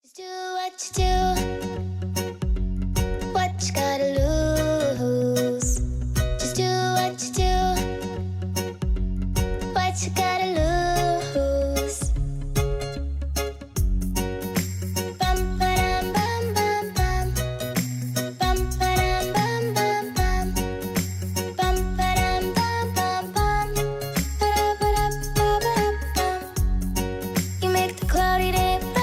Just do what you do, what you gotta lose. Just do what you do, what you gotta lose. Bum ba-dum bum bum bum, bum ba-dum bum bum bum, bum ba-dum bum bum bum, ba-da-ba-da-ba-ba-da-bum. You make the cloudy day brighter.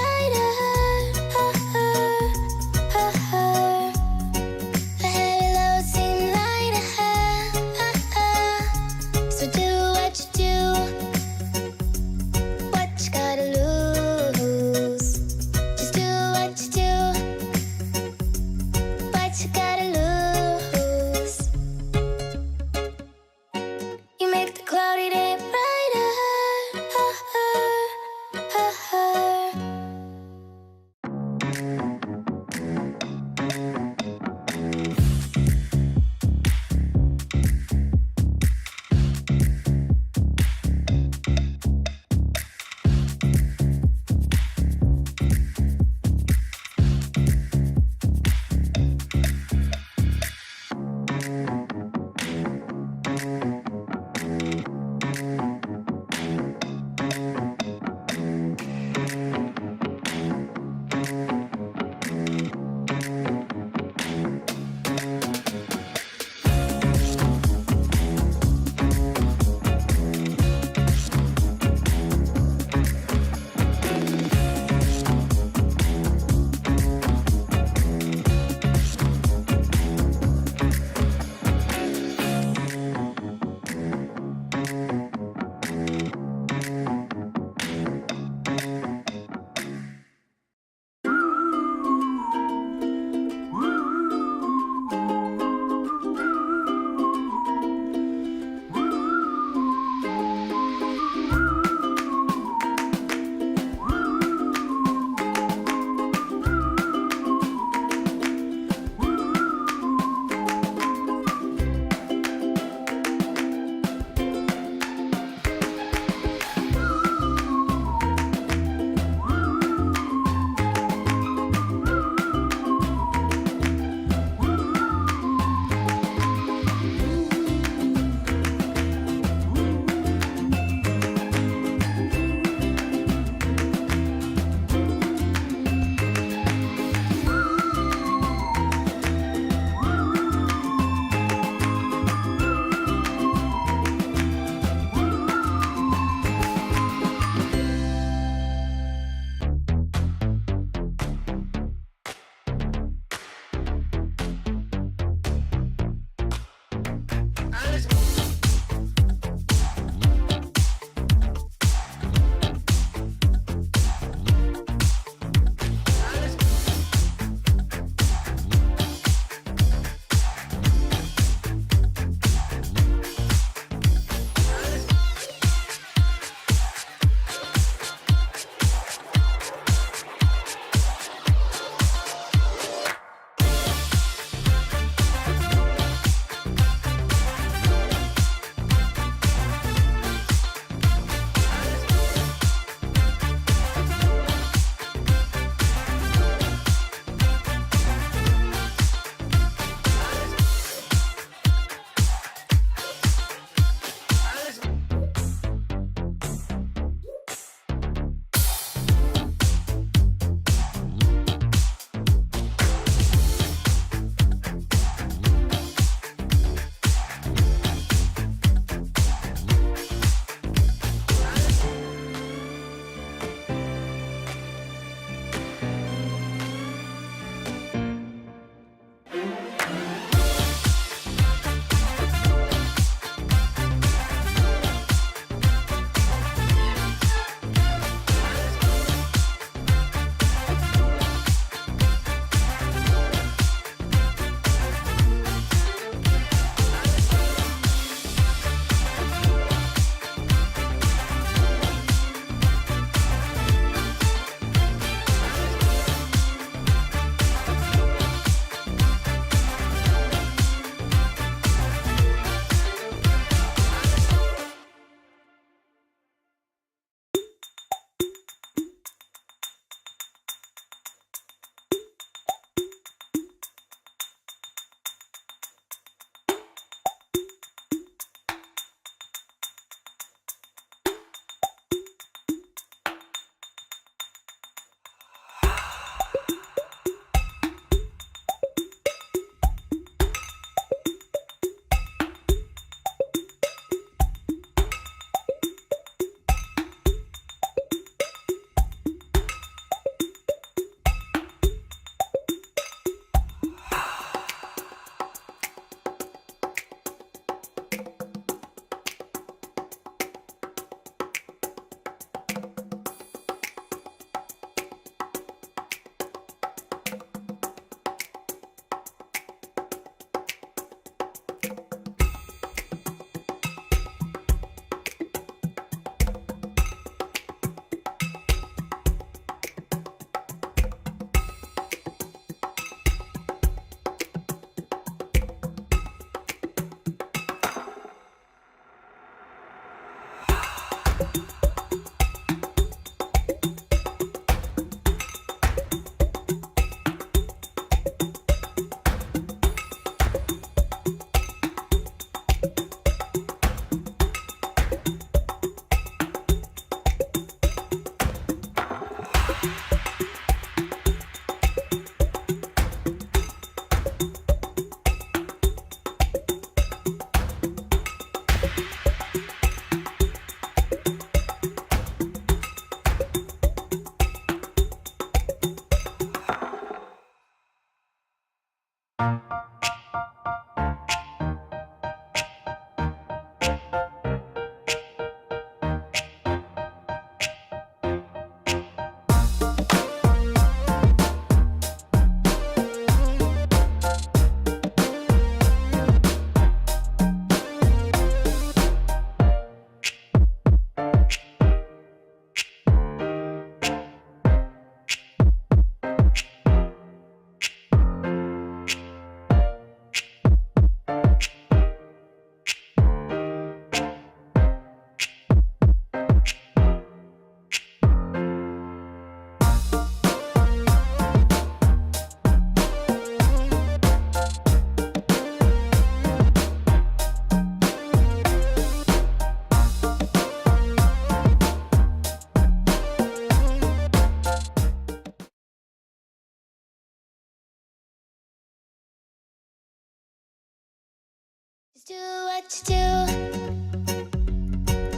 Just do what you do.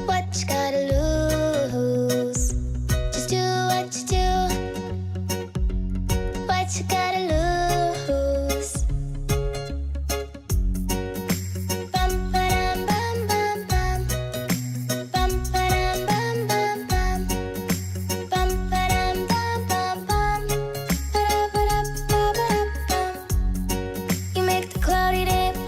What you gotta lose. Just do what you do. What you gotta lose. Bum ba-dum bum bum bum. Bum ba-dum bum bum bum. Bum ba-dum bum bum bum. Ba-da-ba-da-ba-ba-dum. You make the cloudy day brighter.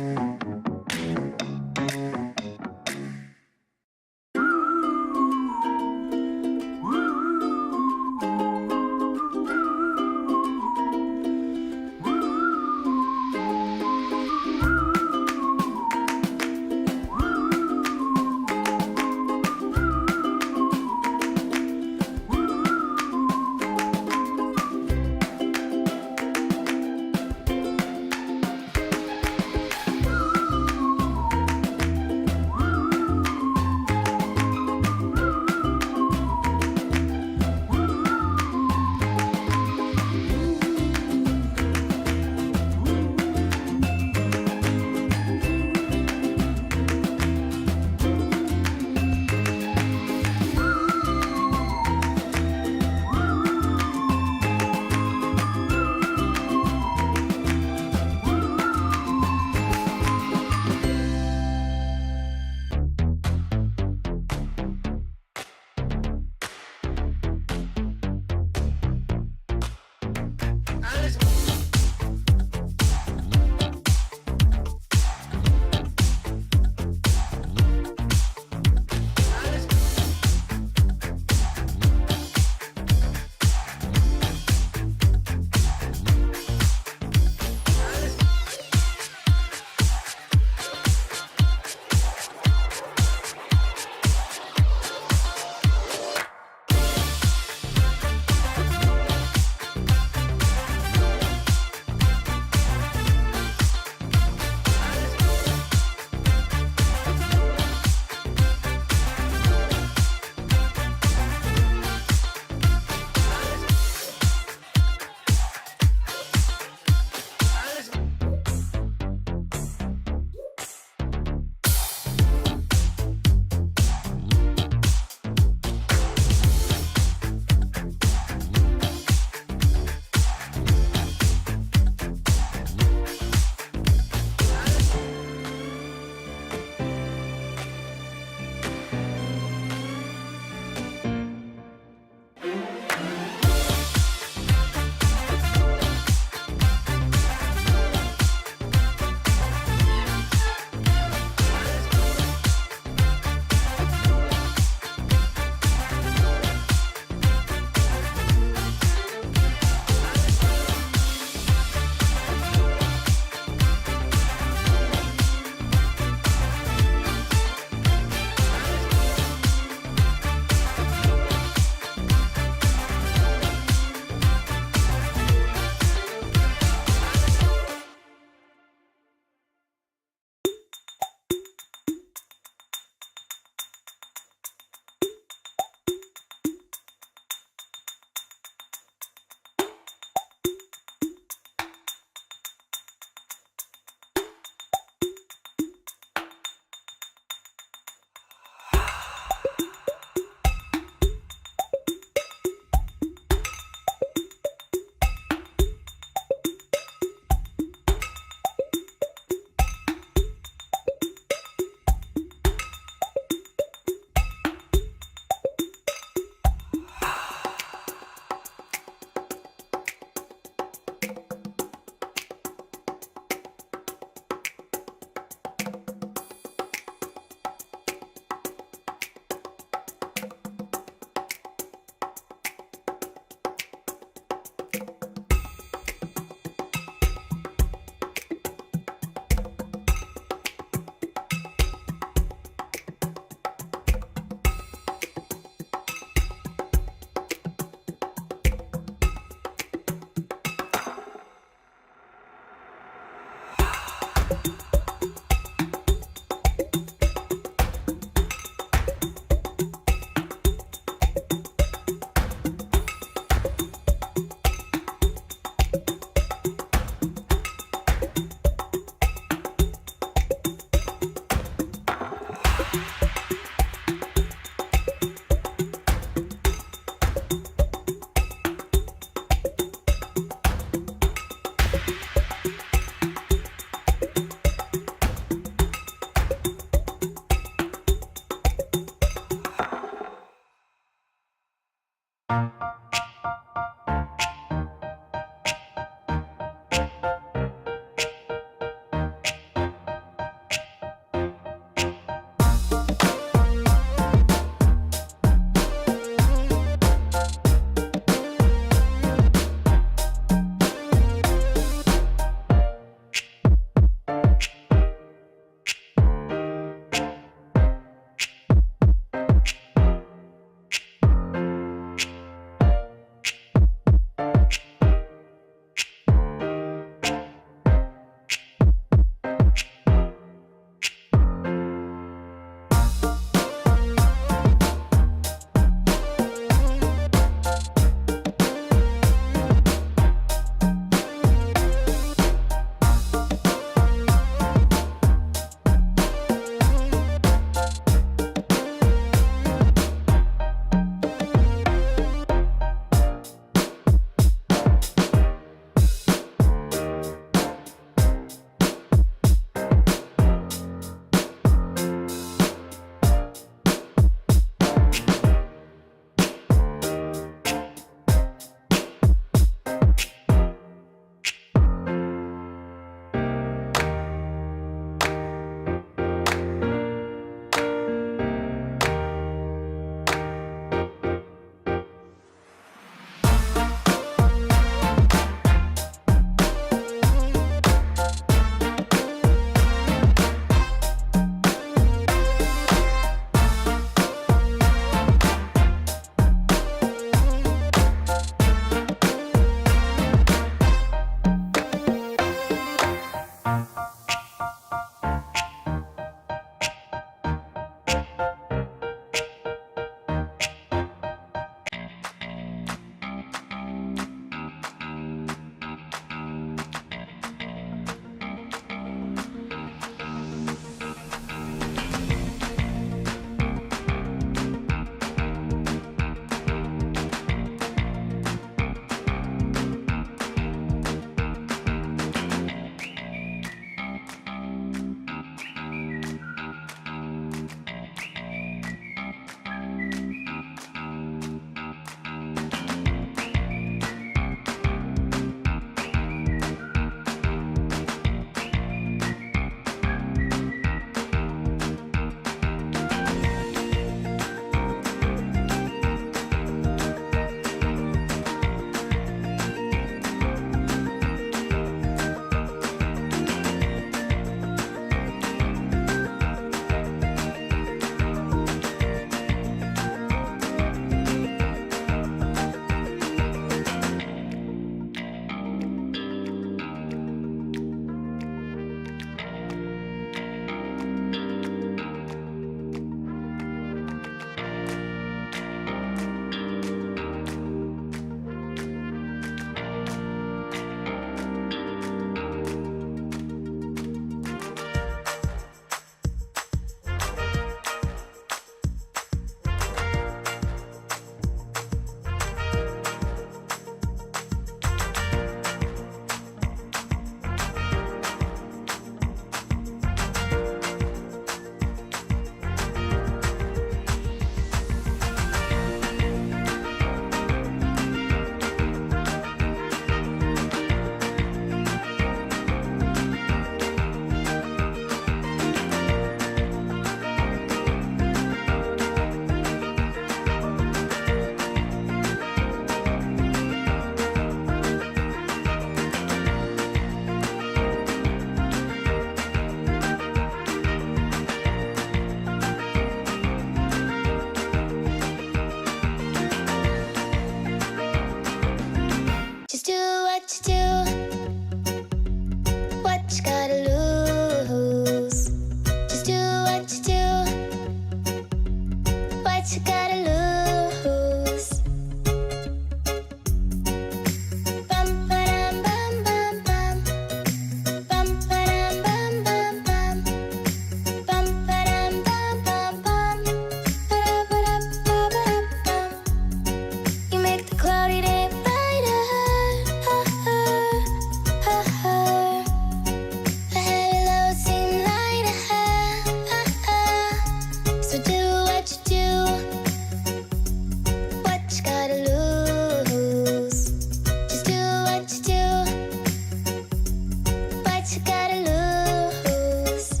what you gotta lose.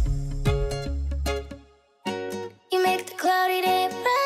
You make the cloudy day brighter.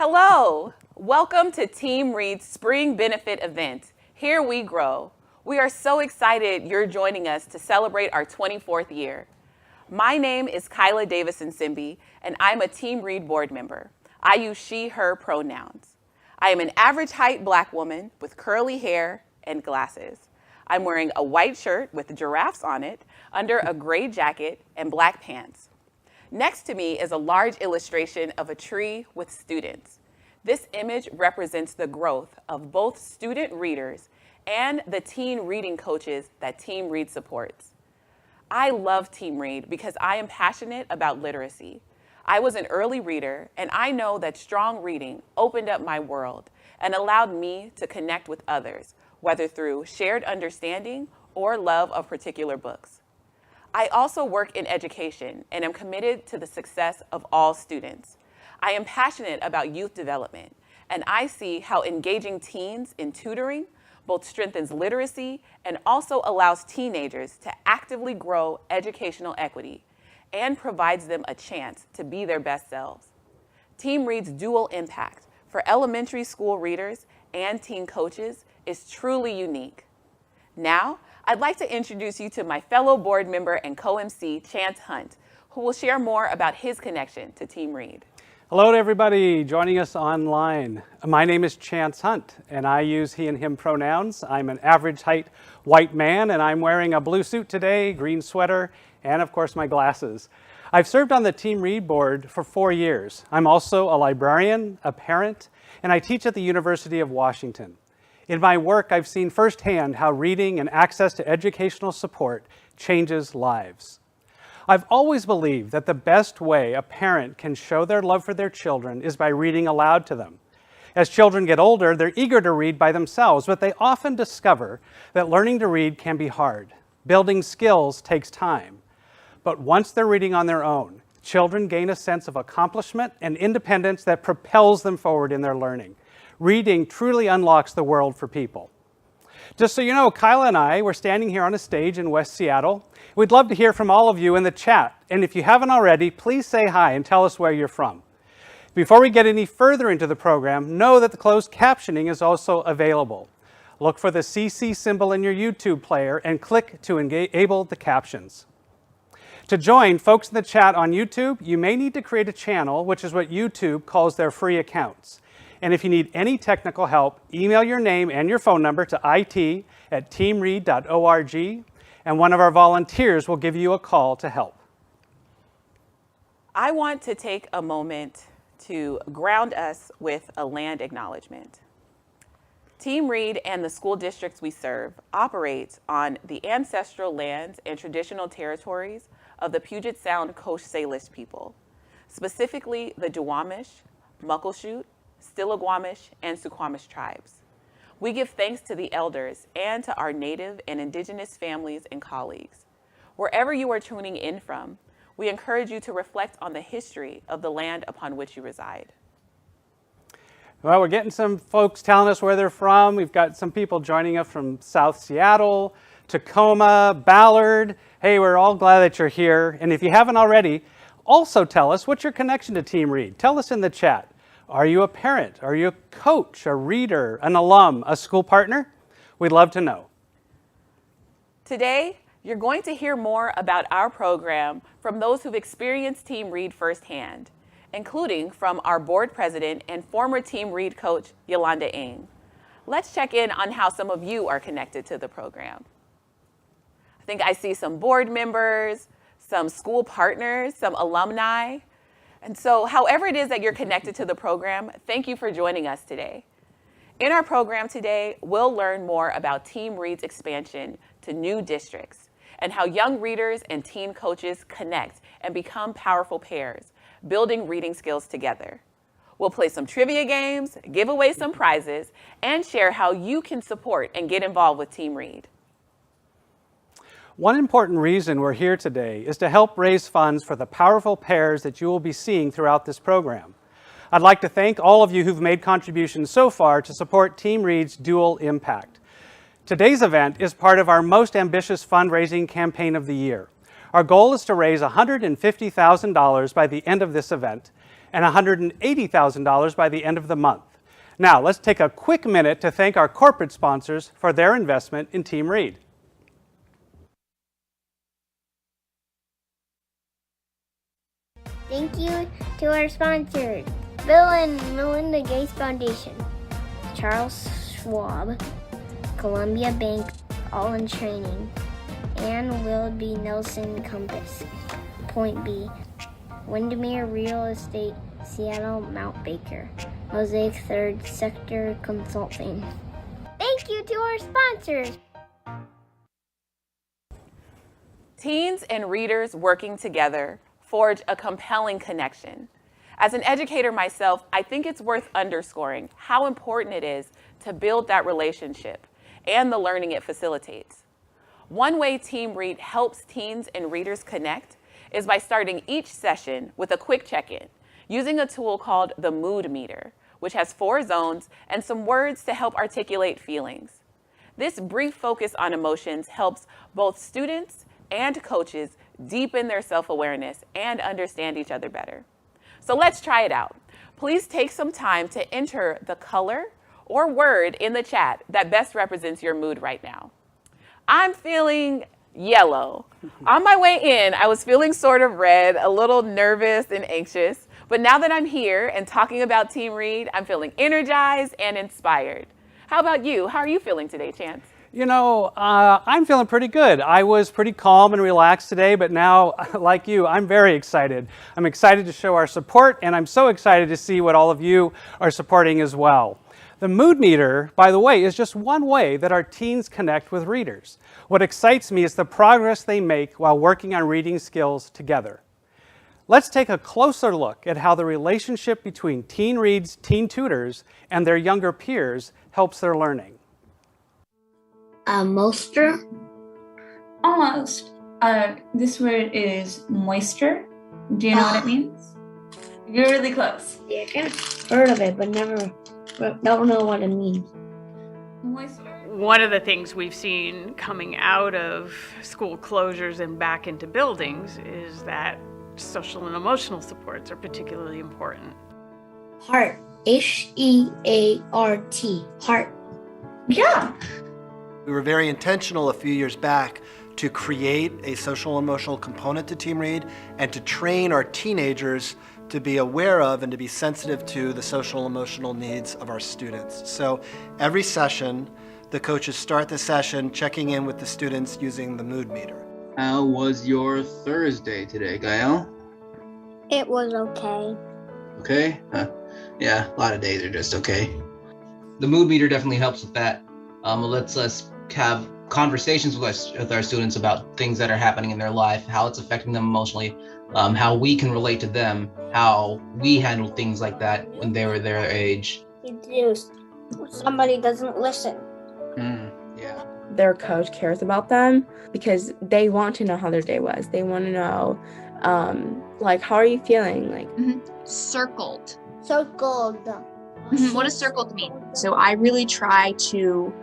Hello, welcome to Team Read's Spring Benefit event, Here We Grow. We are so excited you're joining us to celebrate our 24th year. My name is Kaila Davis Nsimbi, and I'm a Team Read board member. I use she, her pronouns. I am an average height Black woman with curly hair and glasses. I'm wearing a white shirt with giraffes on it, under a gray jacket and black pants. Next to me is a large illustration of a tree with students. This image represents the growth of both student readers and the teen reading coaches that Team Read supports. I love Team Read because I am passionate about literacy. I was an early reader, and I know that strong reading opened up my world and allowed me to connect with others, whether through shared understanding or love of particular books. I also work in education and am committed to the success of all students. I am passionate about youth development, and I see how engaging teens in tutoring both strengthens literacy and also allows teenagers to actively grow educational equity and provides them a chance to be their best selves. Team Read's dual impact for elementary school readers and teen coaches is truly unique. Now, I'd like to introduce you to my fellow board member and co-MC, Chance Hunt, who will share more about his connection to Team Read. Hello to everybody joining us online. My name is Chance Hunt, and I use he and him pronouns. I'm an average height white man, and I'm wearing a blue suit today, green sweater, and of course my glasses. I've served on the Team Read board for 4 years. I'm also a librarian, a parent, and I teach at the University of Washington. In my work, I've seen firsthand how reading and access to educational support changes lives. I've always believed that the best way a parent can show their love for their children is by reading aloud to them. As children get older, they're eager to read by themselves, but they often discover that learning to read can be hard. Building skills takes time. But once they're reading on their own, children gain a sense of accomplishment and independence that propels them forward in their learning. Reading truly unlocks the world for people. Just so you know, Kaila and I, we're standing here on a stage in West Seattle. We'd love to hear from all of you in the chat. And if you haven't already, please say hi and tell us where you're from. Before we get any further into the program, know that the closed captioning is also available. Look for the CC symbol in your YouTube player and click to enable the captions. To join folks in the chat on YouTube, you may need to create a channel, which is what YouTube calls their free accounts. And if you need any technical help, email your name and your phone number to it@teamread.org, and one of our volunteers will give you a call to help. I want to take a moment to ground us with a land acknowledgement. Team Read and the school districts we serve operate on the ancestral lands and traditional territories of the Puget Sound Coast Salish people, specifically the Duwamish, Muckleshoot, Stillaguamish, and Suquamish tribes. We give thanks to the elders and to our Native and Indigenous families and colleagues. Wherever you are tuning in from, we encourage you to reflect on the history of the land upon which you reside. Well, we're getting some folks telling us where they're from. We've got some people joining us from South Seattle, Tacoma, Ballard. Hey, we're all glad that you're here. And if you haven't already, also tell us what's your connection to Team Read. Tell us in the chat. Are you a parent? Are you a coach, a reader, an alum, a school partner? We'd love to know. Today, you're going to hear more about our program from those who've experienced Team Read firsthand, including from our board president and former Team Read coach, Yolanda Eng. Let's check in on how some of you are connected to the program. I think I see some board members, some school partners, some alumni. And so however it is that you're connected to the program, thank you for joining us today. In our program today, we'll learn more about Team Read's expansion to new districts and how young readers and teen coaches connect and become powerful pairs, building reading skills together. We'll play some trivia games, give away some prizes, and share how you can support and get involved with Team Read. One important reason we're here today is to help raise funds for the powerful pairs that you will be seeing throughout this program. I'd like to thank all of you who've made contributions so far to support Team Read's dual impact. Today's event is part of our most ambitious fundraising campaign of the year. Our goal is to raise $150,000 by the end of this event, and $180,000 by the end of the month. Now, let's take a quick minute to thank our corporate sponsors for their investment in Team Read. Thank you to our sponsors, Bill and Melinda Gates Foundation, Charles Schwab, Columbia Bank, All in Training, and Will B. Nelson Compass, Point B, Windermere Real Estate, Seattle Mount Baker, Mosaic Third Sector Consulting. Thank you to our sponsors. Teens and readers working together forge a compelling connection. As an educator myself, I think it's worth underscoring how important it is to build that relationship and the learning it facilitates. One way Team Read helps teens and readers connect is by starting each session with a quick check-in, using a tool called the Mood Meter, which has 4 zones and some words to help articulate feelings. This brief focus on emotions helps both students and coaches deepen their self-awareness and understand each other better. So let's try it out. Please take some time to enter the color or word in the chat that best represents your mood right now. I'm feeling yellow. On my way in, I was feeling sort of red, a little nervous and anxious, but now that I'm here and talking about Team Read, I'm feeling energized and inspired. How about you? How are you feeling today, Chance? You know, I'm feeling pretty good. I was pretty calm and relaxed today, but now, like you, I'm very excited. I'm excited to show our support, and I'm so excited to see what all of you are supporting as well. The Mood Meter, by the way, is just one way that our teens connect with readers. What excites me is the progress they make while working on reading skills together. Let's take a closer look at how the relationship between Teen Read's teen tutors and their younger peers helps their learning. Moisture? Almost. This word is moisture. Do you know what it means? You're really close. Yeah, I kind of heard of it, but don't know what it means. Moisture. One of the things we've seen coming out of school closures and back into buildings is that social and emotional supports are particularly important. Heart. H-E-A-R-T. Heart. Yeah. We were very intentional a few years back to create a social and emotional component to Team Read and to train our teenagers to be aware of and to be sensitive to the social and emotional needs of our students. So every session, the coaches start the session checking in with the students using the Mood Meter. How was your Thursday today, Gael? It was okay. Okay? Yeah, a lot of days are just okay. The Mood Meter definitely helps with that. It lets us have conversations with our students about things that are happening in their life, how it's affecting them emotionally, how we can relate to them, how we handle things like that when they were their age. It's somebody doesn't listen. Yeah. Their coach cares about them because they want to know how their day was. They want to know, like, how are you feeling? Like, Circled. Circled. What does circled mean? So I really try to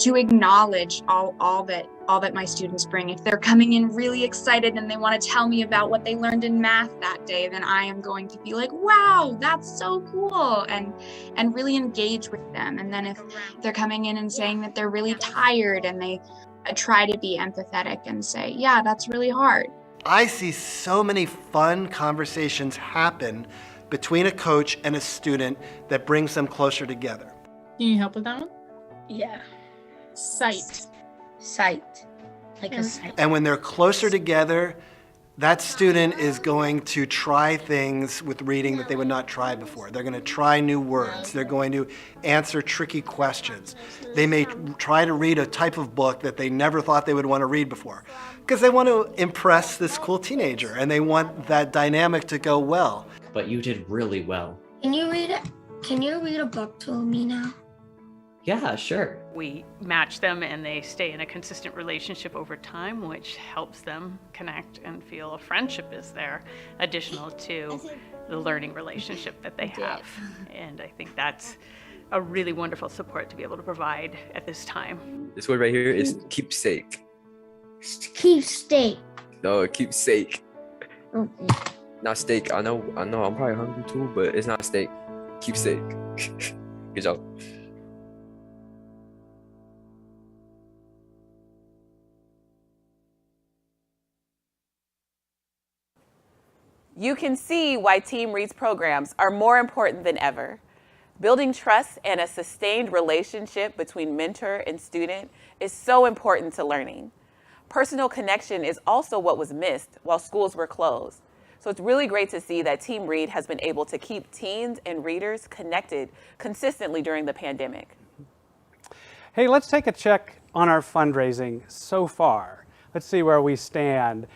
acknowledge all that my students bring. If they're coming in really excited and they want to tell me about what they learned in math that day, then I am going to be like, wow, that's so cool, and really engage with them. And then if they're coming in and saying that they're really tired, and I try to be empathetic and say, yeah, that's really hard. I see so many fun conversations happen between a coach and a student that brings them closer together. Can you help with that one? yeah. Sight. Like a sight. And when they're closer together, that student is going to try things with reading that they would not try before. They're going to try new words. They're going to answer tricky questions. They may try to read a type of book that they never thought they would want to read before because they want to impress this cool teenager and they want that dynamic to go well. But you did really well. Can you read a book to me now? Yeah, sure. We match them and they stay in a consistent relationship over time, which helps them connect and feel a friendship is there, additional to the learning relationship that they have. And I think that's a really wonderful support to be able to provide at this time. This word right here is keepsake. Keepsake. No, keepsake. Okay. Not steak. I know. I'm probably hungry too, but it's not steak. Keep steak. Good job. You can see why Team Read's programs are more important than ever. Building trust and a sustained relationship between mentor and student is so important to learning. Personal connection is also what was missed while schools were closed. So it's really great to see that Team Read has been able to keep teens and readers connected consistently during the pandemic. Hey, let's take a check on our fundraising so far. Let's see where we stand.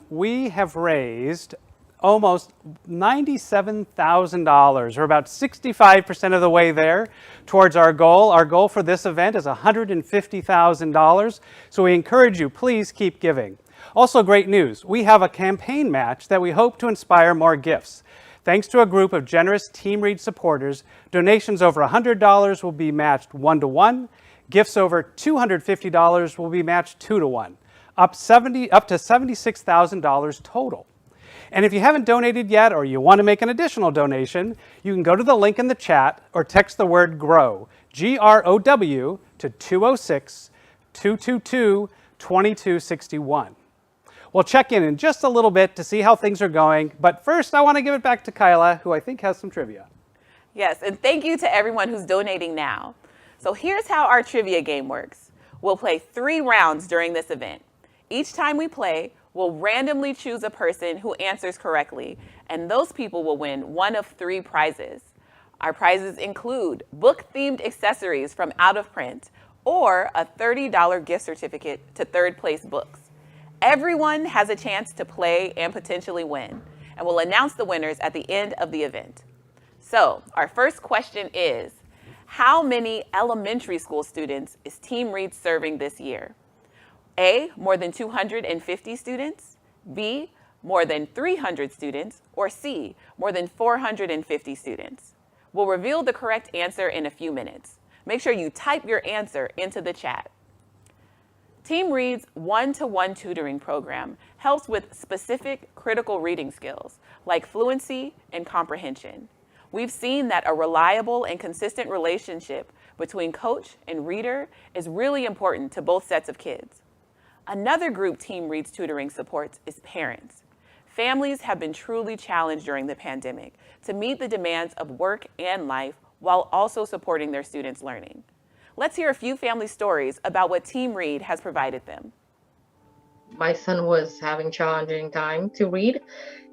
We have raised almost $97,000, or about 65% of the way there towards our goal. Our goal for this event is $150,000, so we encourage you, please keep giving. Also, great news, we have a campaign match that we hope to inspire more gifts. Thanks to a group of generous Team Read supporters, donations over $100 will be matched 1-to-1, gifts over $250 will be matched 2-to-1, up to $76,000 total. And if you haven't donated yet, or you want to make an additional donation, you can go to the link in the chat or text the word GROW, G-R-O-W, to 206-222-2261. We'll check in just a little bit to see how things are going, but first I want to give it back to Kaila, who I think has some trivia. Yes, and thank you to everyone who's donating now. So here's how our trivia game works. We'll play 3 rounds during this event. Each time we play, we'll randomly choose a person who answers correctly, and those people will win one of 3 prizes. Our prizes include book-themed accessories from Out of Print or a $30 gift certificate to Third Place Books. Everyone has a chance to play and potentially win, and we'll announce the winners at the end of the event. So our first question is, how many elementary school students is Team Read serving this year? A, more than 250 students, B, more than 300 students, or C, more than 450 students? We'll reveal the correct answer in a few minutes. Make sure you type your answer into the chat. Team Read's one-to-one tutoring program helps with specific critical reading skills like fluency and comprehension. We've seen that a reliable and consistent relationship between coach and reader is really important to both sets of kids. Another group Team Read's tutoring supports is parents. Families have been truly challenged during the pandemic to meet the demands of work and life while also supporting their students' learning. Let's hear a few family stories about what Team Read has provided them. My son was having challenging time to read.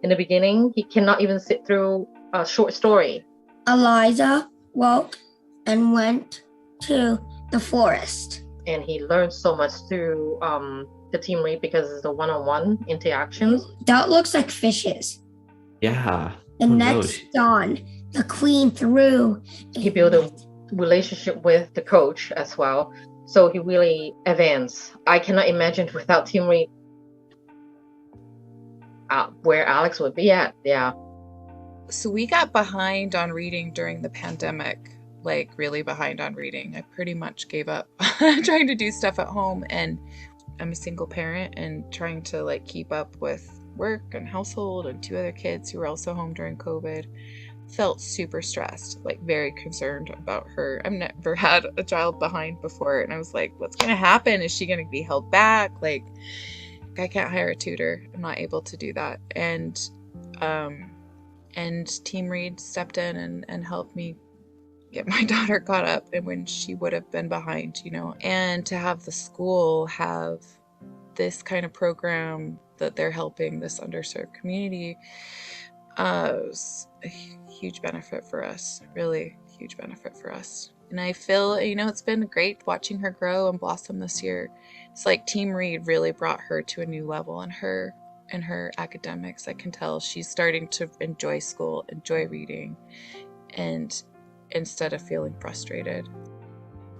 In the beginning, he cannot even sit through a short story. Eliza woke and went to the forest. And he learned so much through the Team Read because it's the one-on-one interactions. That looks like fishes. Yeah. The next dawn, the queen threw. He built a relationship with the coach as well, so he really advanced. I cannot imagine without Team Read where Alex would be at. Yeah. So we got behind on reading during the pandemic, like really behind on reading. I pretty much gave up trying to do stuff at home, and I'm a single parent and trying to like keep up with work and household and 2 other kids who were also home during COVID. Felt super stressed, like very concerned about her. I've never had a child behind before, and I was like, what's gonna happen? Is she gonna be held back? Like, I can't hire a tutor. I'm not able to do that. And Team Read stepped in and helped me get my daughter caught up, and when she would have been behind, you know. And to have the school have this kind of program that they're helping this underserved community was a huge benefit for us, really huge benefit for us. And I feel, you know, it's been great watching her grow and blossom this year. It's like Team Read really brought her to a new level in her academics. I can tell she's starting to enjoy school, enjoy reading, and instead of feeling frustrated.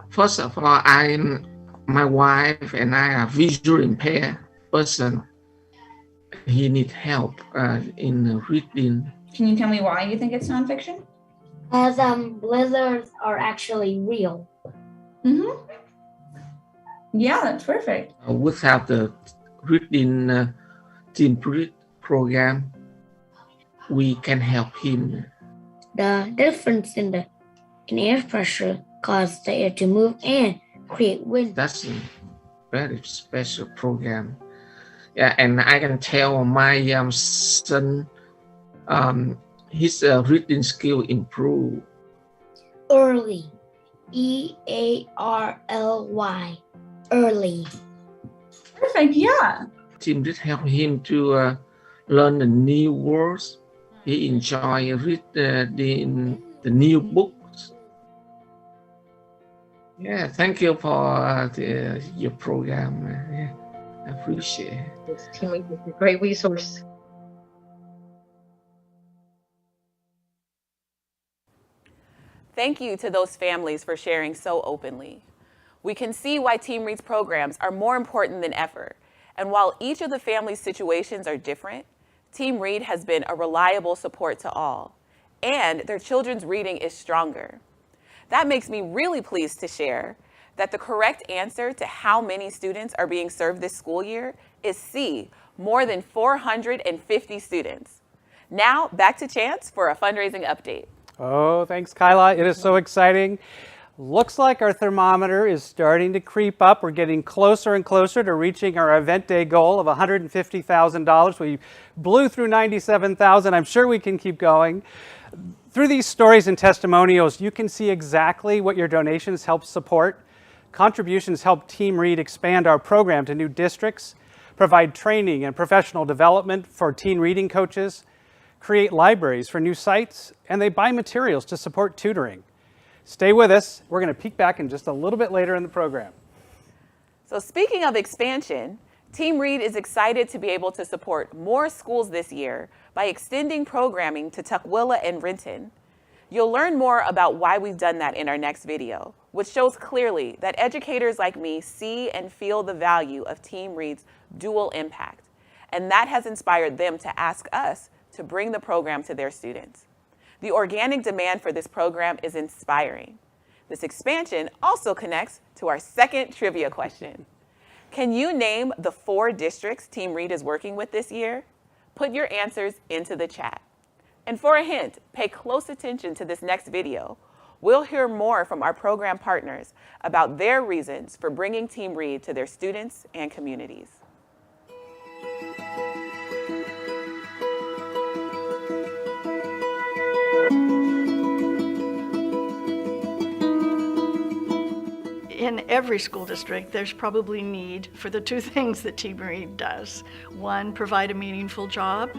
First of all, my wife and I are visually impaired person. He needs help in reading. Can you tell me why you think it's nonfiction? As blizzards are actually real. Mm-hmm. Yeah, that's perfect. Without the reading Team Read program, we can help him. The difference in air pressure causes the air to move and create wind. That's a very special program. Yeah, and I can tell my son, his reading skill improved. Early. EARLY. Early. Perfect, yeah. Team did help him to learn the new words. He enjoyed read the new books. Yeah, thank you for your program. Yeah, I appreciate it. This Team Read is a great resource. Thank you to those families for sharing so openly. We can see why Team Read's programs are more important than ever. And while each of the families' situations are different, Team Read has been a reliable support to all, and their children's reading is stronger. That makes me really pleased to share that the correct answer to how many students are being served this school year is C, more than 450 students. Now, back to Chance for a fundraising update. Oh, thanks, Kaila. It is so exciting. Looks like our thermometer is starting to creep up. We're getting closer and closer to reaching our event day goal of $150,000. We blew through $97,000. I'm sure we can keep going. Through these stories and testimonials, you can see exactly what your donations help support. Contributions help Team Read expand our program to new districts, provide training and professional development for teen reading coaches, create libraries for new sites, and they buy materials to support tutoring. Stay with us. We're going to peek back in just a little bit later in the program. So speaking of expansion, Team Read is excited to be able to support more schools this year by extending programming to Tukwila and Renton. You'll learn more about why we've done that in our next video, which shows clearly that educators like me see and feel the value of Team Read's dual impact, and that has inspired them to ask us to bring the program to their students. The organic demand for this program is inspiring. This expansion also connects to our second trivia question. Can you name the 4 districts Team Read is working with this year? Put your answers into the chat. And for a hint, pay close attention to this next video. We'll hear more from our program partners about their reasons for bringing Team Read to their students and communities. In every school district, there's probably need for the 2 things that Team Read does. 1, provide a meaningful job,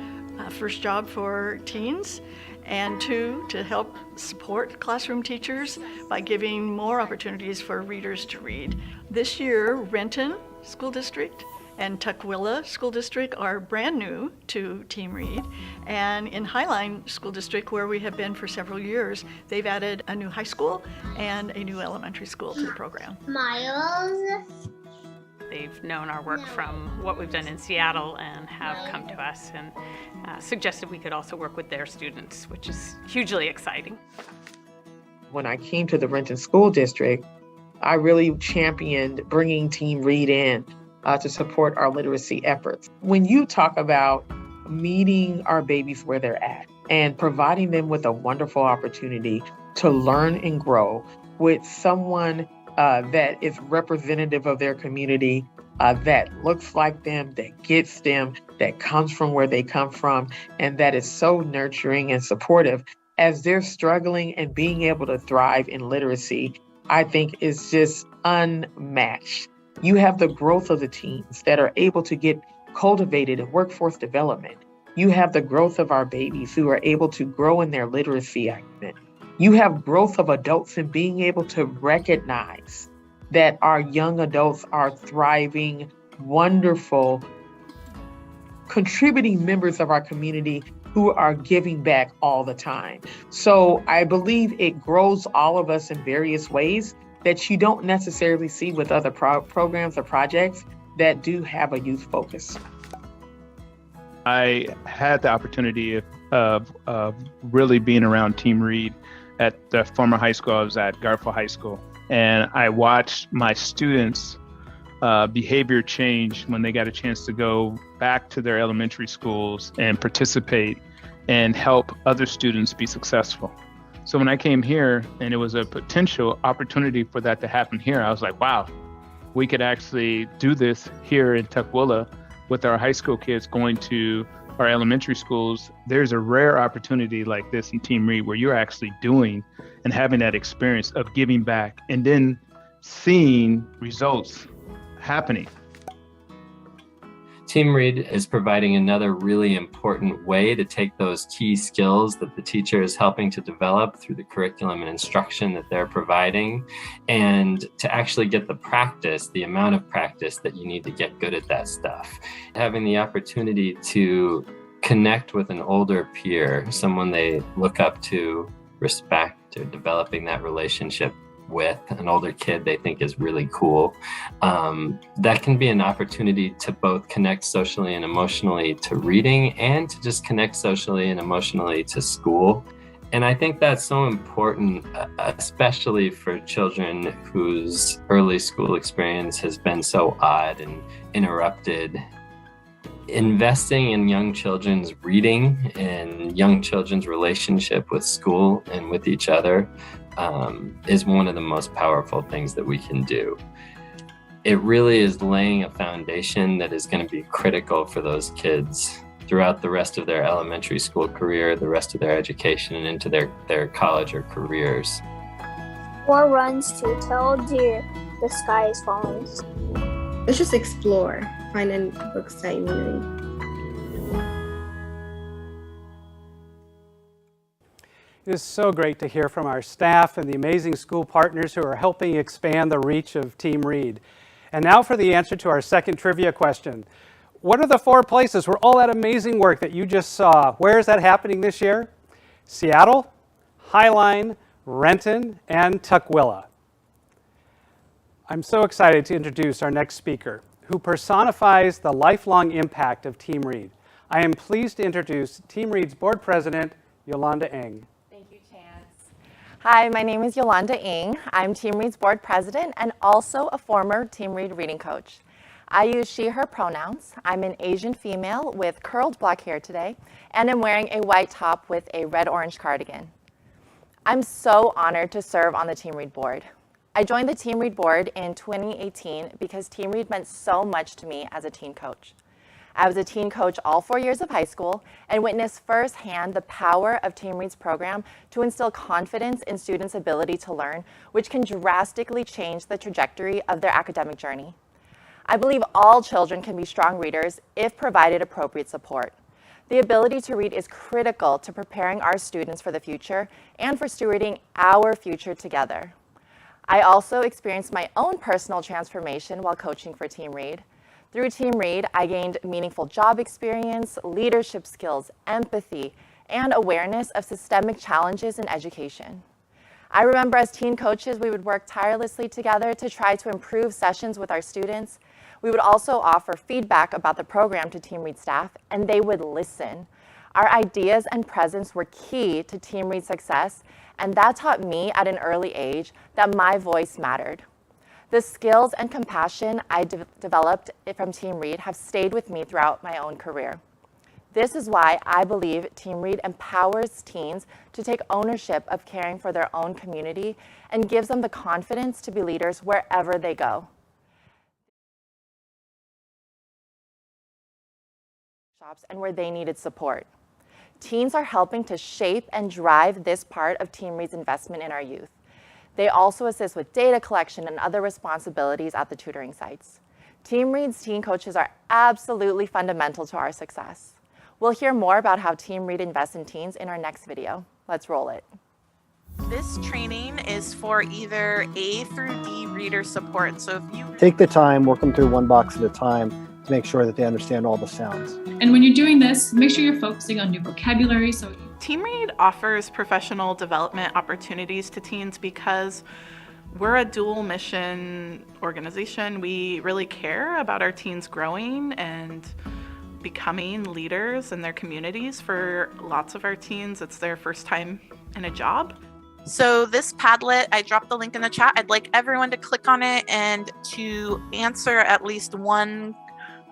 first job for teens, and 2, to help support classroom teachers by giving more opportunities for readers to read. This year, Renton School District and Tukwila School District are brand new to Team Read. And in Highline School District, where we have been for several years, they've added a new high school and a new elementary school to the program. Miles. They've known our work from what we've done in Seattle and have come to us and suggested we could also work with their students, which is hugely exciting. When I came to the Renton School District, I really championed bringing Team Read in to support our literacy efforts. When you talk about meeting our babies where they're at and providing them with a wonderful opportunity to learn and grow with someone that is representative of their community, that looks like them, that gets them, that comes from where they come from, and that is so nurturing and supportive as they're struggling and being able to thrive in literacy, I think is just unmatched. You have the growth of the teens that are able to get cultivated in workforce development. You have the growth of our babies who are able to grow in their literacy acumen. You have growth of adults and being able to recognize that our young adults are thriving, wonderful, contributing members of our community who are giving back all the time. So I believe it grows all of us in various ways that you don't necessarily see with other programs or projects that do have a youth focus. I had the opportunity of really being around Team Read at the former high school I was at, Garfield High School. And I watched my students' behavior change when they got a chance to go back to their elementary schools and participate and help other students be successful. So when I came here and it was a potential opportunity for that to happen here, I was like, wow, we could actually do this here in Tukwila with our high school kids going to our elementary schools. There's a rare opportunity like this in Team Read where you're actually doing and having that experience of giving back and then seeing results happening. Team Read is providing another really important way to take those key skills that the teacher is helping to develop through the curriculum and instruction that they're providing, and to actually get the practice, the amount of practice that you need to get good at that stuff. Having the opportunity to connect with an older peer, someone they look up to, respect, or developing that relationship with an older kid they think is really cool. That can be an opportunity to both connect socially and emotionally to reading and to just connect socially and emotionally to school. And I think that's so important, especially for children whose early school experience has been so odd and interrupted. Investing in young children's reading and young children's relationship with school and with each other is one of the most powerful things that we can do. It really is laying a foundation that is going to be critical for those kids throughout the rest of their elementary school career, the rest of their education, and into their college or careers. 4 runs to tell deer the sky is falling. Let's just explore, finding books that you want to read. It is so great to hear from our staff and the amazing school partners who are helping expand the reach of Team Read. And now for the answer to our second trivia question. What are the 4 places where all that amazing work that you just saw, where is that happening this year? Seattle, Highline, Renton, and Tukwila. I'm so excited to introduce our next speaker, who personifies the lifelong impact of Team Read. I am pleased to introduce Team Read's board president, Yolanda Eng. Hi, my name is Yolanda Eng. I'm Team Read's board president and also a former Team Read reading coach. I use she, her pronouns. I'm an Asian female with curled black hair today, and I'm wearing a white top with a red-orange cardigan. I'm so honored to serve on the Team Read board. I joined the Team Read board in 2018 because Team Read meant so much to me as a teen coach. I was a teen coach all 4 years of high school and witnessed firsthand the power of Team Read's program to instill confidence in students' ability to learn, which can drastically change the trajectory of their academic journey. I believe all children can be strong readers if provided appropriate support. The ability to read is critical to preparing our students for the future and for stewarding our future together. I also experienced my own personal transformation while coaching for Team Read. Through Team Read, I gained meaningful job experience, leadership skills, empathy, and awareness of systemic challenges in education. I remember as teen coaches, we would work tirelessly together to try to improve sessions with our students. We would also offer feedback about the program to Team Read staff, and they would listen. Our ideas and presence were key to Team Read's success, and that taught me at an early age that my voice mattered. The skills and compassion I developed from Team Read have stayed with me throughout my own career. This is why I believe Team Read empowers teens to take ownership of caring for their own community and gives them the confidence to be leaders wherever they go. And where they needed support. Teens are helping to shape and drive this part of Team Read's investment in our youth. They also assist with data collection and other responsibilities at the tutoring sites. Team Read's teen coaches are absolutely fundamental to our success. We'll hear more about how Team Read invests in teens in our next video. Let's roll it. This training is for either A through D reader support. So if you take the time, work them through one box at a time to make sure that they understand all the sounds. And when you're doing this, make sure you're focusing on new vocabulary. So Team Read offers professional development opportunities to teens because we're a dual mission organization. We really care about our teens growing and becoming leaders in their communities. For lots of our teens, it's their first time in a job. So this Padlet, I dropped the link in the chat. I'd like everyone to click on it and to answer at least one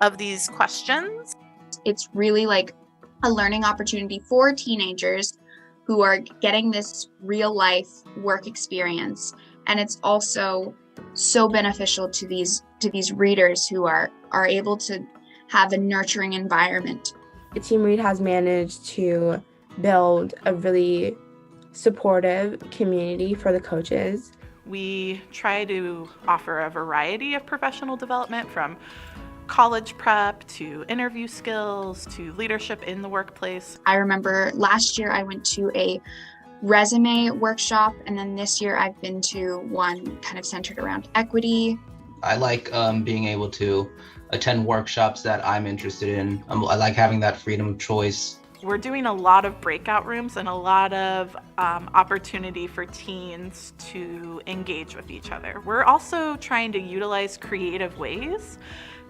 of these questions. It's really like a learning opportunity for teenagers who are getting this real life work experience. And it's also so beneficial to these readers who are able to have a nurturing environment. Team Read has managed to build a really supportive community for the coaches. We try to offer a variety of professional development, from college prep to interview skills to leadership in the workplace. I remember last year I went to a resume workshop, and then this year I've been to one kind of centered around equity. I like being able to attend workshops that I'm interested in. I like having that freedom of choice. We're doing a lot of breakout rooms and a lot of opportunity for teens to engage with each other. We're also trying to utilize creative ways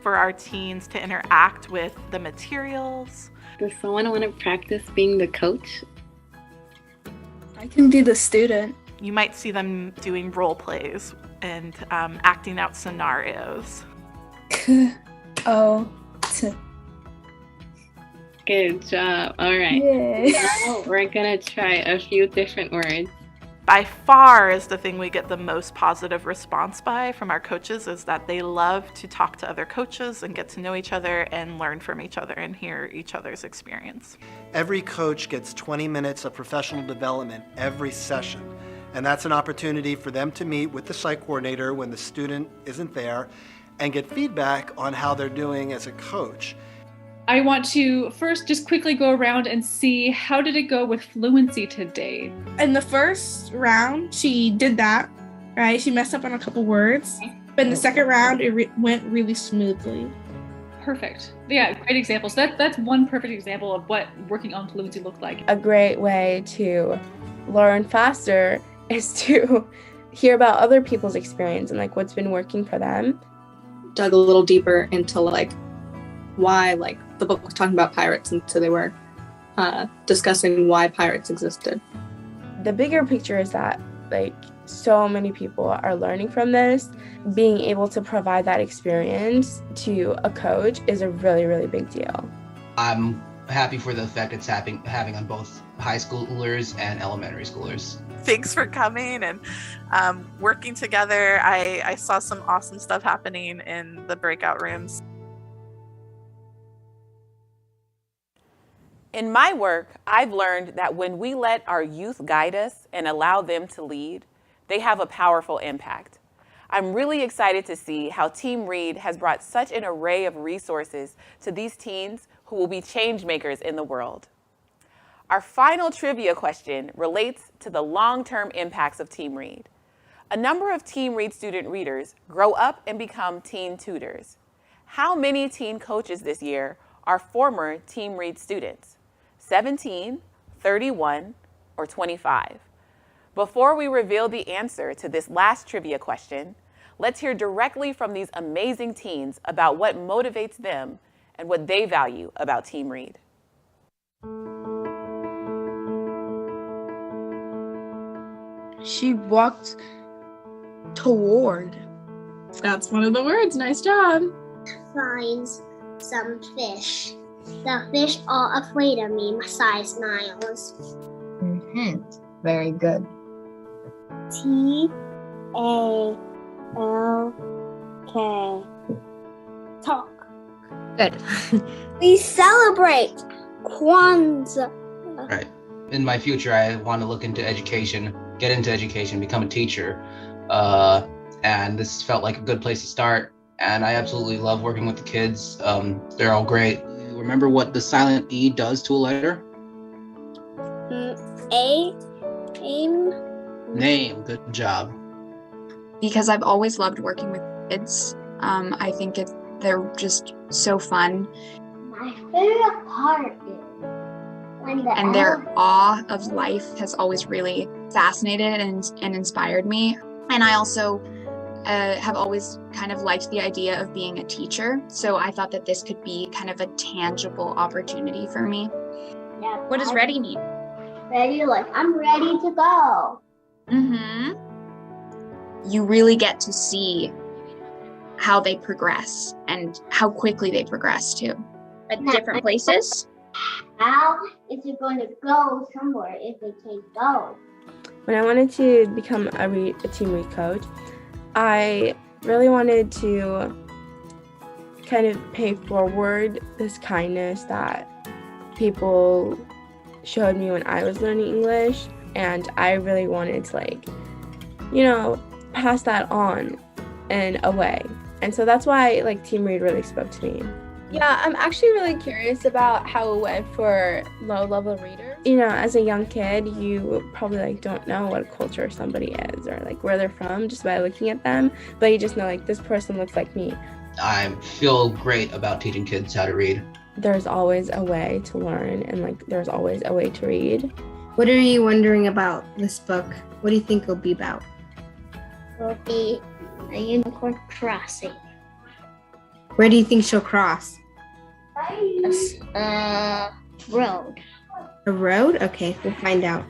for our teens to interact with the materials. Does someone want to practice being the coach? I can be the student. You might see them doing role plays and acting out scenarios. Good job. All right. Yay. Now we're gonna try a few different words. By far is the thing we get the most positive response by from our coaches, is that they love to talk to other coaches and get to know each other and learn from each other and hear each other's experience. Every coach gets 20 minutes of professional development every session. And that's an opportunity for them to meet with the site coordinator when the student isn't there and get feedback on how they're doing as a coach. I want to first just quickly go around and see, how did it go with fluency today? In the first round, she did that, right? She messed up on a couple words. But in the second round, it went really smoothly. Perfect. Yeah, great examples. That's one perfect example of what working on fluency looked like. A great way to learn faster is to hear about other people's experience and like what's been working for them. Dug a little deeper into like why, like the book was talking about pirates, and so they were discussing why pirates existed. The bigger picture is that like so many people are learning from this. Being able to provide that experience to a coach is a really, really big deal. I'm happy for the effect it's having on both high schoolers and elementary schoolers. Thanks for coming and working together. I saw some awesome stuff happening in the breakout rooms. In my work, I've learned that when we let our youth guide us and allow them to lead, they have a powerful impact. I'm really excited to see how Team Read has brought such an array of resources to these teens who will be change makers in the world. Our final trivia question relates to the long-term impacts of Team Read. A number of Team Read student readers grow up and become teen tutors. How many teen coaches this year are former Team Read students? 17, 31, or 25? Before we reveal the answer to this last trivia question, let's hear directly from these amazing teens about what motivates them and what they value about Team Read. She walked toward. That's one of the words. Nice job. Finds some fish. The fish are afraid of me, sigh smiles. Very good. T-A-L-K. Talk. Good. We celebrate Kwanzaa. Right. In my future, I want to look into education, get into education, become a teacher. And this felt like a good place to start. And I absolutely love working with the kids. They're all great. Remember what the silent E does to a letter? Name. Good job. Because I've always loved working with kids. I think they're just so fun. My favorite part is when and their awe of life has always really fascinated and inspired me. And I also have always kind of liked the idea of being a teacher. So I thought that this could be kind of a tangible opportunity for me. Yeah, what does ready mean? Ready, like I'm ready to go. You really get to see how they progress and how quickly they progress too. At different places. How is it going to go somewhere if it can't go? When I wanted to become a team read coach, I really wanted to kind of pay forward this kindness that people showed me when I was learning English, and I really wanted to pass that on in a way. And so that's why Team Read really spoke to me. Yeah, I'm actually really curious about how it went for low-level readers. As a young kid, you probably don't know what culture somebody is or where they're from just by looking at them, but you just know this person looks like me. I feel great about teaching kids how to read. There's always a way to learn, and there's always a way to read. What are you wondering about this book? What do you think it'll be about? Will be a unicorn crossing. Where do you think she'll cross? Road. A road? Okay, we'll find out.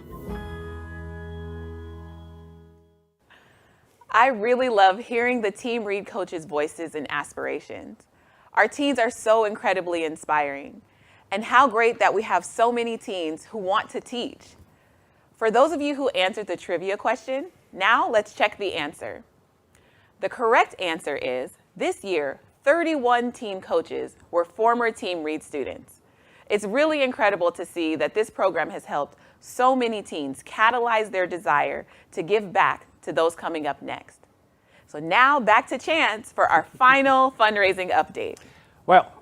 I really love hearing the Team Read coaches' voices and aspirations. Our teens are so incredibly inspiring. And how great that we have so many teens who want to teach. For those of you who answered the trivia question, now let's check the answer. The correct answer is, this year, 31 teen coaches were former Team Read students. It's really incredible to see that this program has helped so many teens catalyze their desire to give back to those coming up next. So now back to Chance for our final fundraising update. Well,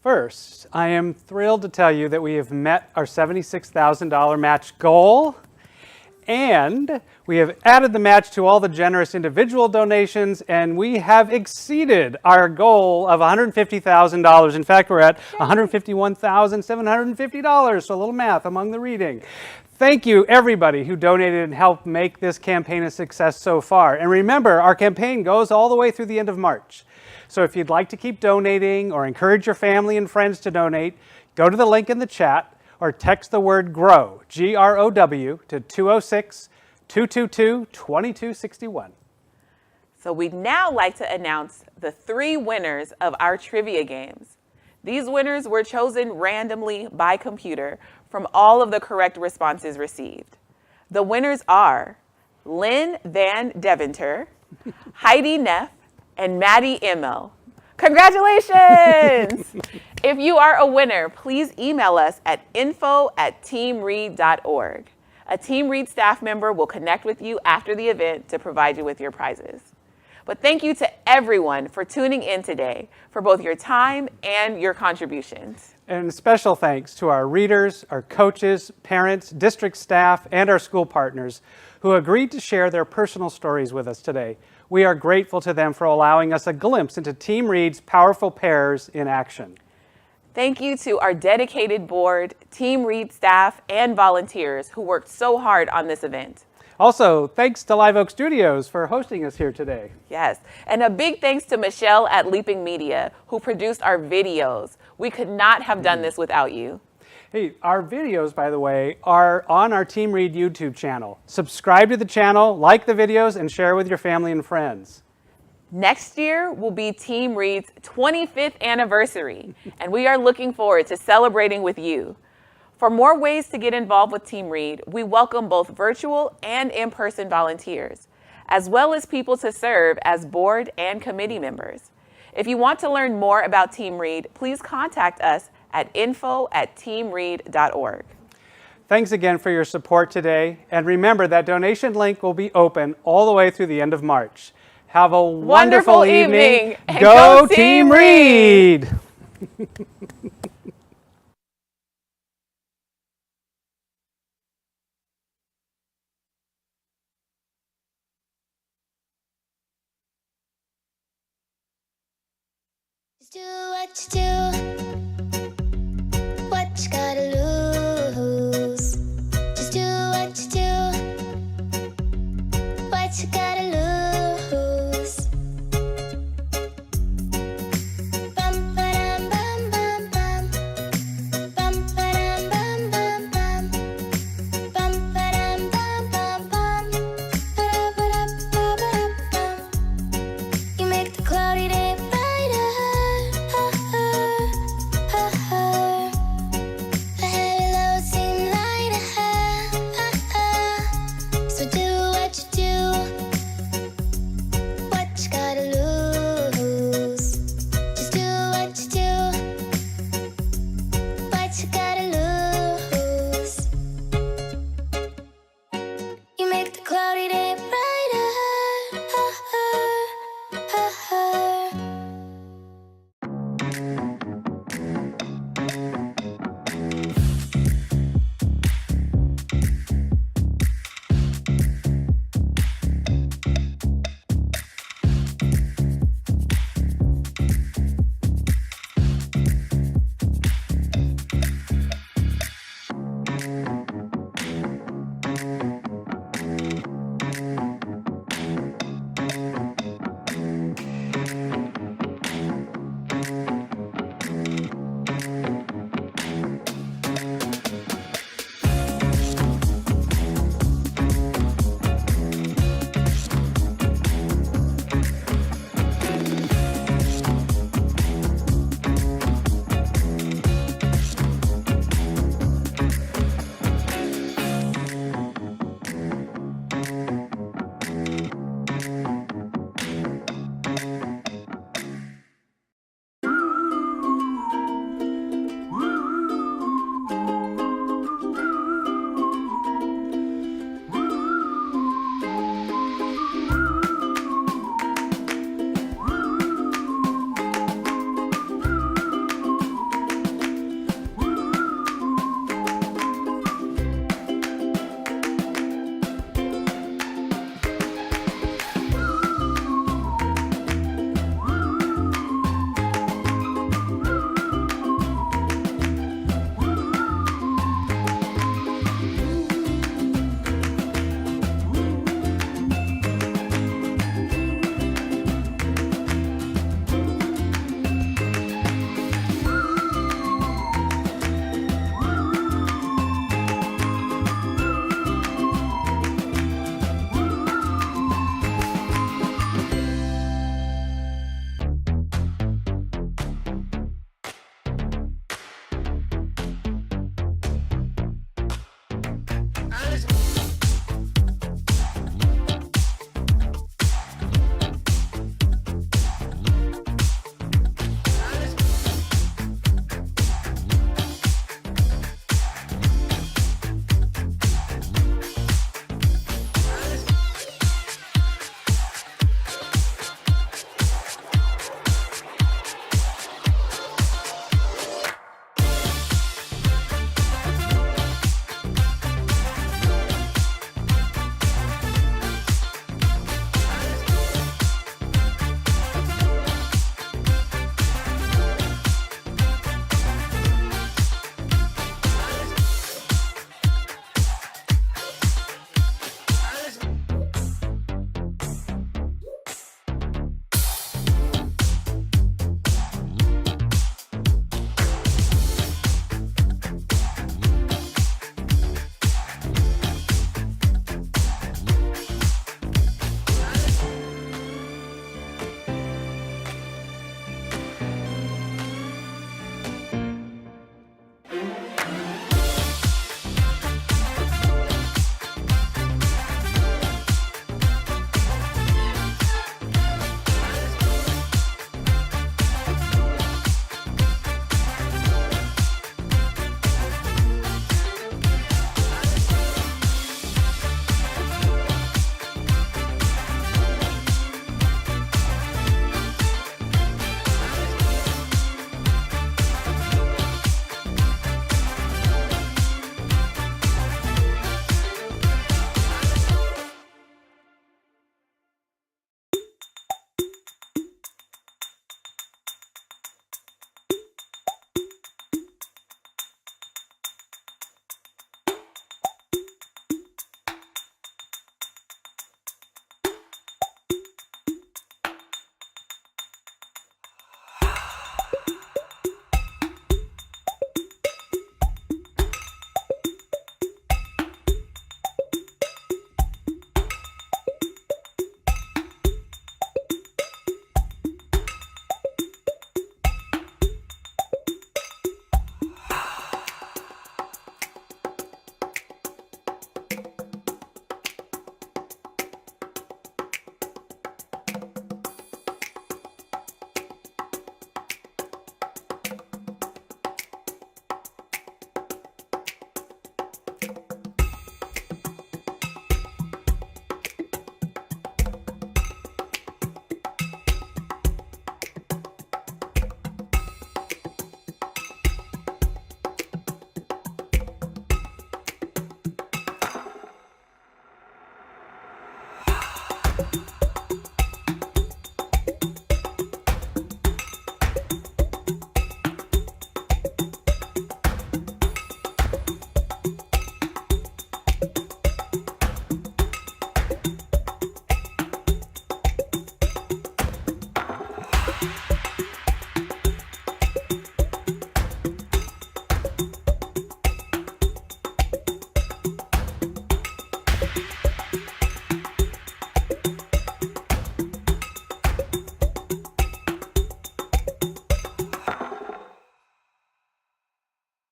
first, I am thrilled to tell you that we have met our $76,000 match goal. And we have added the match to all the generous individual donations, and we have exceeded our goal of $150,000. In fact, we're at $151,750, so a little math among the reading. Thank you, everybody who donated and helped make this campaign a success so far. And remember, our campaign goes all the way through the end of March. So if you'd like to keep donating or encourage your family and friends to donate, go to the link in the chat, or text the word GROW, G-R-O-W, to 206-222-2261. So we'd now like to announce the 3 winners of our trivia games. These winners were chosen randomly by computer from all of the correct responses received. The winners are Lynn Van Deventer, Heidi Neff, and Maddie Immel. Congratulations! If you are a winner, please email us at info@teamread.org. A Team Read staff member will connect with you after the event to provide you with your prizes. But thank you to everyone for tuning in today, for both your time and your contributions. And special thanks to our readers, our coaches, parents, district staff, and our school partners who agreed to share their personal stories with us today. We are grateful to them for allowing us a glimpse into Team Read's powerful pairs in action. Thank you to our dedicated board, Team Read staff, and volunteers who worked so hard on this event. Also, thanks to Live Oak Studios for hosting us here today. Yes, and a big thanks to Michelle at Leaping Media, who produced our videos. We could not have done this without you. Hey, our videos, by the way, are on our Team Read YouTube channel. Subscribe to the channel, like the videos, and share with your family and friends. Next year will be Team Read's 25th anniversary, and we are looking forward to celebrating with you. For more ways to get involved with Team Read, we welcome both virtual and in-person volunteers, as well as people to serve as board and committee members. If you want to learn more about Team Read, please contact us at info@teamread.org. Thanks again for your support today, and remember that donation link will be open all the way through the end of March. Have a wonderful evening. And go Team Read! Just do what you do, what you gotta lose. Just do what you do, what you gotta lose. Bum ba-dum bum bum bum, bum ba-dum bum bum bum, bum ba-dum bum bum bum, ba-da-ba-da-ba-ba-dum. You make the cloudy day brighter.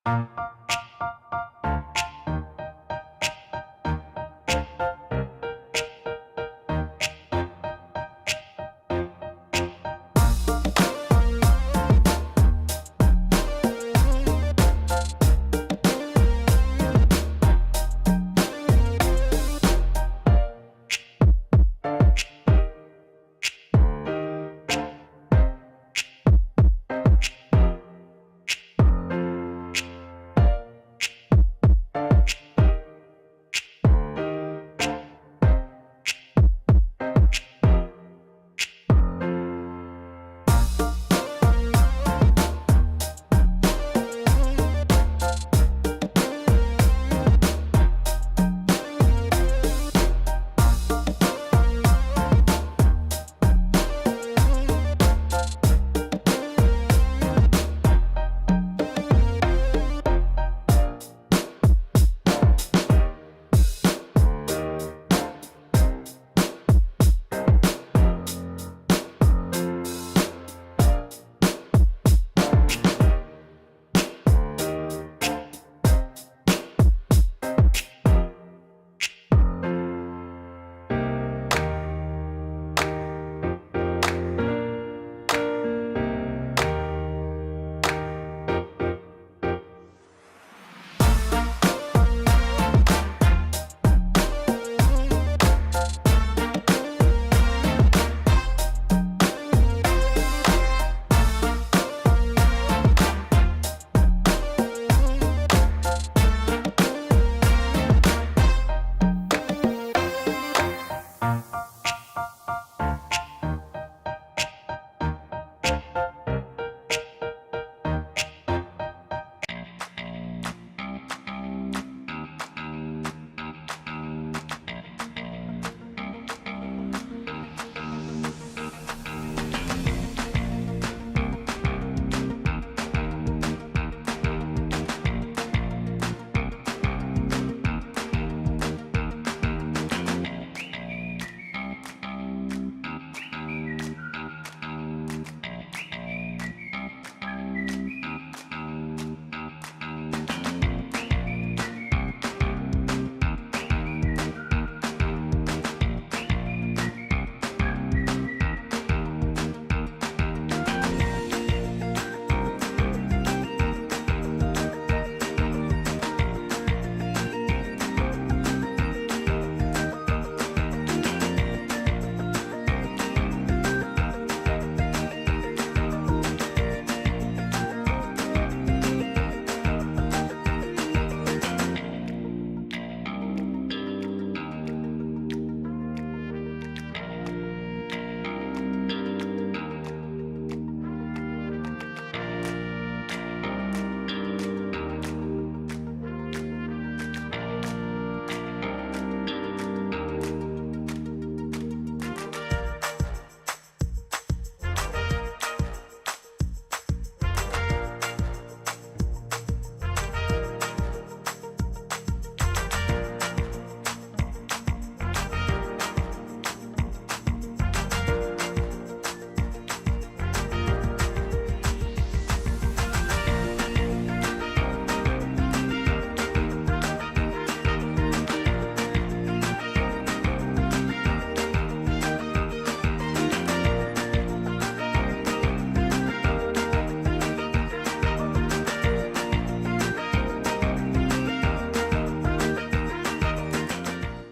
Thank you.